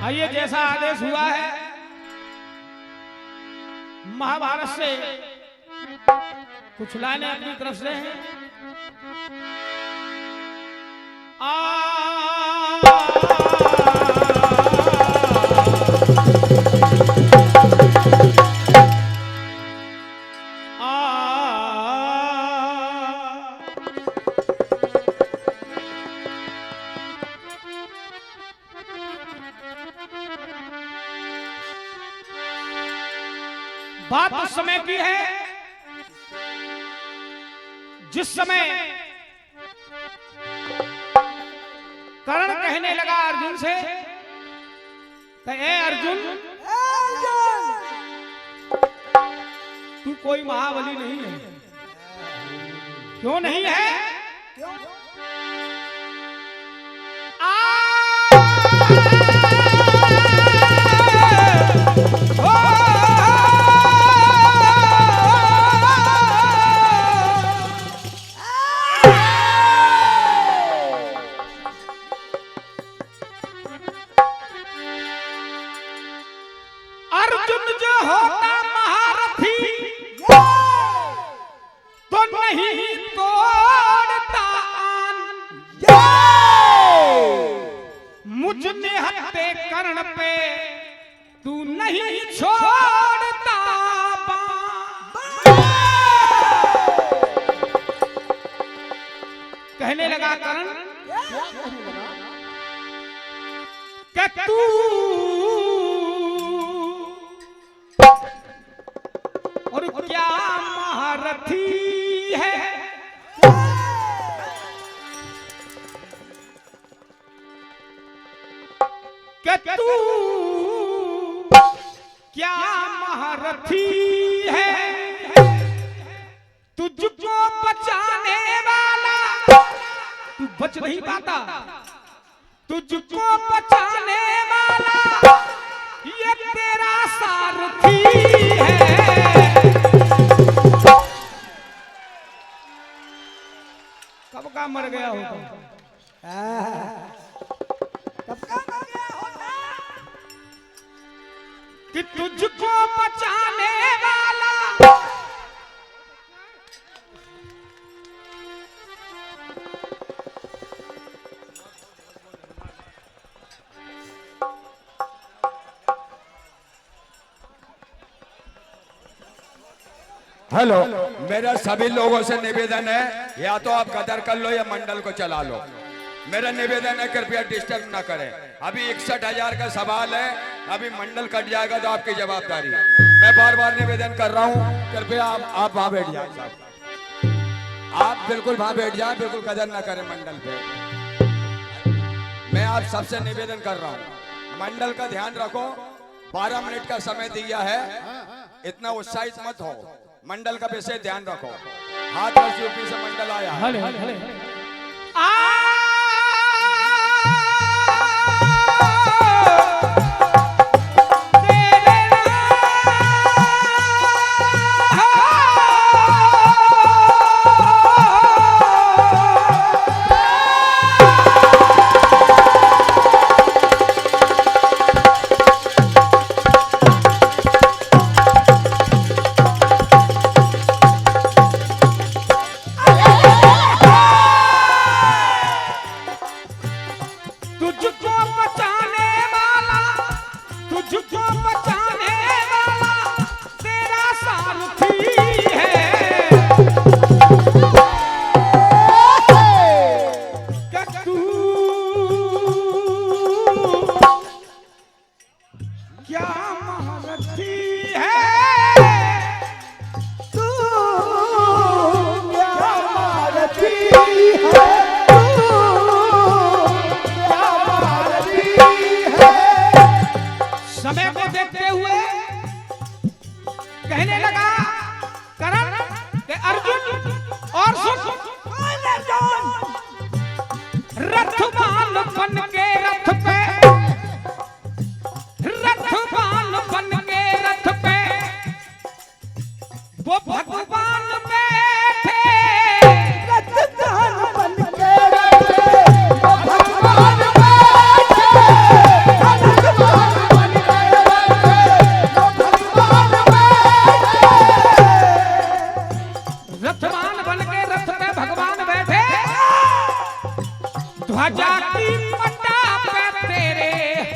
आइए, जैसा आदेश हुआ है महाभारत से कुछ लाइनें अपनी तरफ से हैं। बात उस समय की है जिस समय कर्ण कहने लगा अर्जुन से कि ए अर्जुन, तू कोई महाबली नहीं है। क्यों नहीं है? अर्जुन जो होता महारथी तो नहीं तोड़ता आन, मुझ निहत्ते कर्ण पे तू नहीं छोड़ता बाण। कहने लगा कर्ण कि तू और क्या महारथी है, कि तू क्या महारथी है, तुझको बचाने वाला तू बच नहीं पाता, तुझको बचाने वाला ये तेरा सारथी है। कब का मर गया होता, कब का मर गया होता कि तुझको बचाने वाला हेलो, मेरा सभी लोगों से निवेदन है, या तो आप गदर कर लो या मंडल को चला लो। मेरा निवेदन है, कृपया डिस्टर्ब ना करें। अभी 61,000 का सवाल है, अभी मंडल कट जाएगा तो आपकी जवाबदारी। मैं बार बार निवेदन कर रहा हूं, कृपया आप वहां बैठ जाए साहब, आप बिल्कुल वहां बैठ जाए, बिल्कुल गदर ना करें मंडल पे। मैं आप सबसे निवेदन कर रहा हूं, मंडल का ध्यान रखो। 12 मिनट का समय दिया है, इतना उत्साहित मत हो। मंडल का विषय ध्यान रखो। हाथ यूपी से मंडल आया। हले हले हले।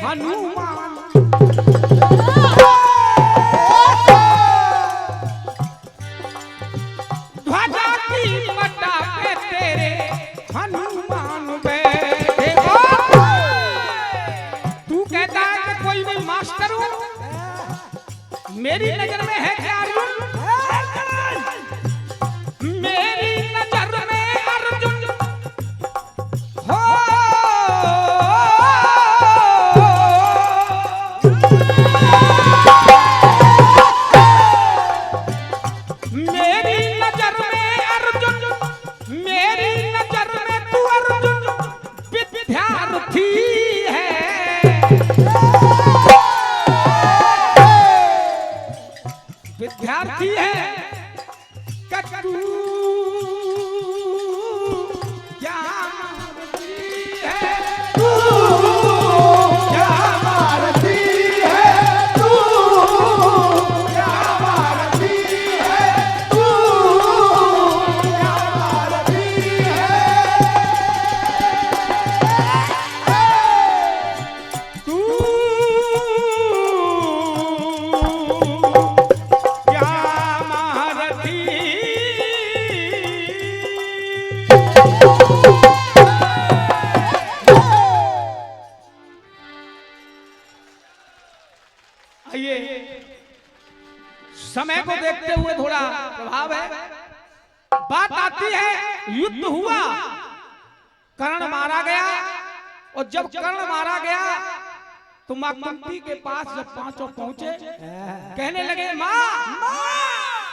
हनुमान। ध्वजा की पटा पे तेरे हनुमान बैठे हो। तू कहता है कि कोई भी मास्टर हूं, मेरी नजर में है क्या अर्जुन? मेरी नजर में अर्जुन हो। मेरी नजर में अर्जुन, मेरी नजर में तू अर्जुन विद्यार्थी है। विद्यार्थी है कटू क्या मारती है तू, क्या मारती है तू, क्या मारती है तू, क्या मारती है तू, क्या मारती। आइए, समय को देखते हुए थोड़ा प्रभाव है। बात आती है, युद्ध हुआ, कर्ण मारा गया, और जब कर्ण मारा गया तो मां कुंती के पास जब पांचों पहुंचे, कहने लगे मां,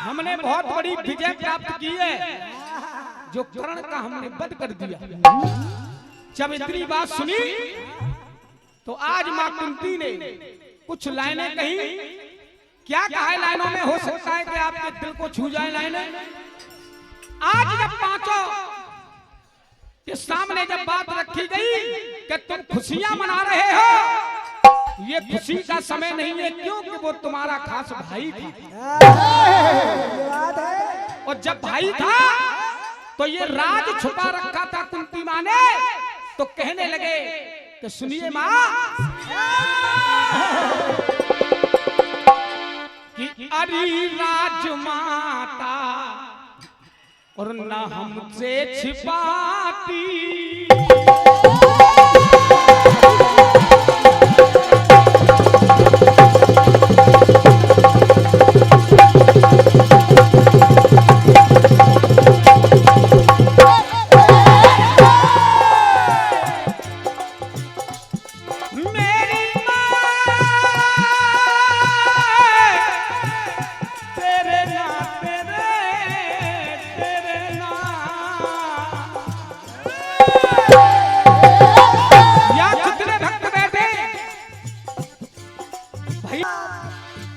हमने बहुत बड़ी विजय प्राप्त की है, जो कर्ण का हमने वध कर दिया। जब इतनी बात सुनी तो आज मां कुंती ने कुछ लाइनें कही। क्या कहा है लाइनों में? हो सकता है कि आपके दिल को छू जाए लाइनें। आज जब पांचों के सामने जब बात रखी गई कि तुम खुशियां मना रहे हो, ये खुशी का समय नहीं है, क्योंकि वो तुम्हारा खास भाई था। और जब भाई था तो ये राज छुपा रखा था कुंती मां ने। तो कहने लगे कि सुनिए मां, कि अरे राजमाता और न हमसे छिपाती,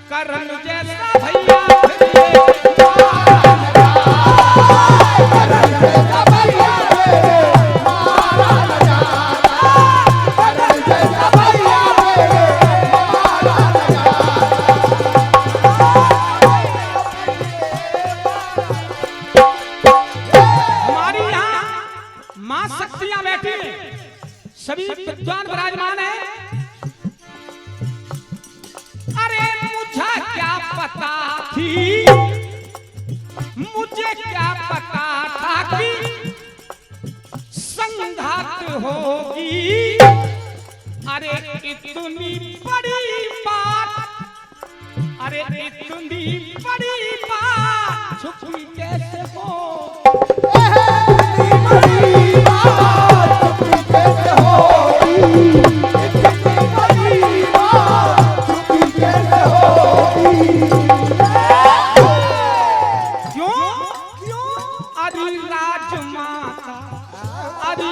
करण जैसा भैया हमारी यहाँ मां शक्तियां बैठी हैं, सभी विद्वान विराजमान है। पता थी, मुझे क्या पता था कि संघात होगी। अरे इतनी बड़ी बात, अरे इतनी बड़ी बात छुपी कैसे हो, इतनी बड़ी बात छुपी कैसे होगी, इतनी बड़ी बात छुपी कैसे होगी। क्यों? क्यों? अरे राजमाता, अरे